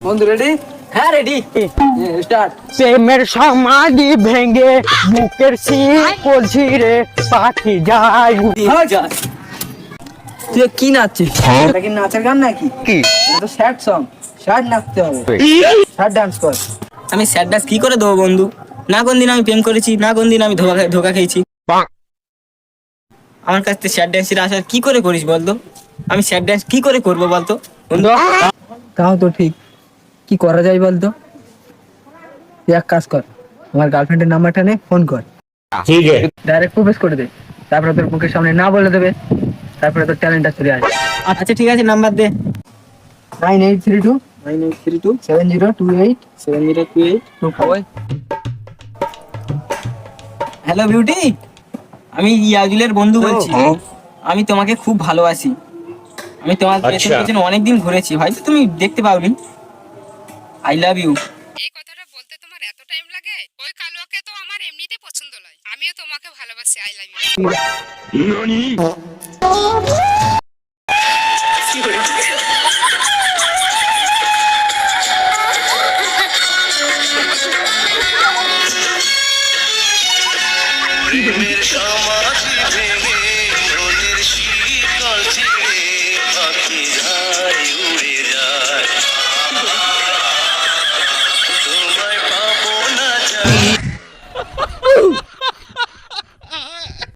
বন্ধু রেডি? হ্যাঁ ready. Start. প্রেমের সমাধি ভেঙে বুকের কলছি রে পাখি যায়। তুই কি নাচছিস? এটা কি নাচের গান নাকি? কি এটা তো স্যাড সং। স্যাড নাচতে হবে, স্যাড ডান্স কর। আমি স্যাড ডান্স কি করে দেবো বন্ধু? না কোনদিন আমি প্রেম করেছি, না কোনদিন আমি ধোকা খেয়েছি। আমার কাছ থেকে স্যাড ডান্সের আশা কি করে করিস বলতো? আমি স্যাড ডান্স কি করে করবো বলতো বন্ধু? তাও তো ঠিক, কি করা যায় বলতো? তুই এক কাজ কর, আমার গার্লফ্রেন্ডের নাম্বারটা নে, ফোন কর, ঠিক আছে ডাইরেক্ট প্রপোজ করে দে। তারপরে তোর মুখের সামনে না বলে দেবে, তারপরে তোর ট্যালেন্টটা চলে আসবে। আচ্ছা ঠিক আছে, নাম্বার দে। 9832 9832 7028 7028 25। হ্যালো বিউটি, আমি ইয়াজুলের বন্ধু বলছি। আমি তোমাকে খুব ভালোবাসি। আমি তোমার পেছনে অনেকদিন ঘুরেছি, হয়তো তুমি দেখতে পাওনি। I love you. এই কথাটা বলতে তোমার এত টাইম লাগে? ওই কালুয়াকে তো আমার এমনিতে পছন্দ নয়, আমিও তোমাকে ভালোবাসি। I love you.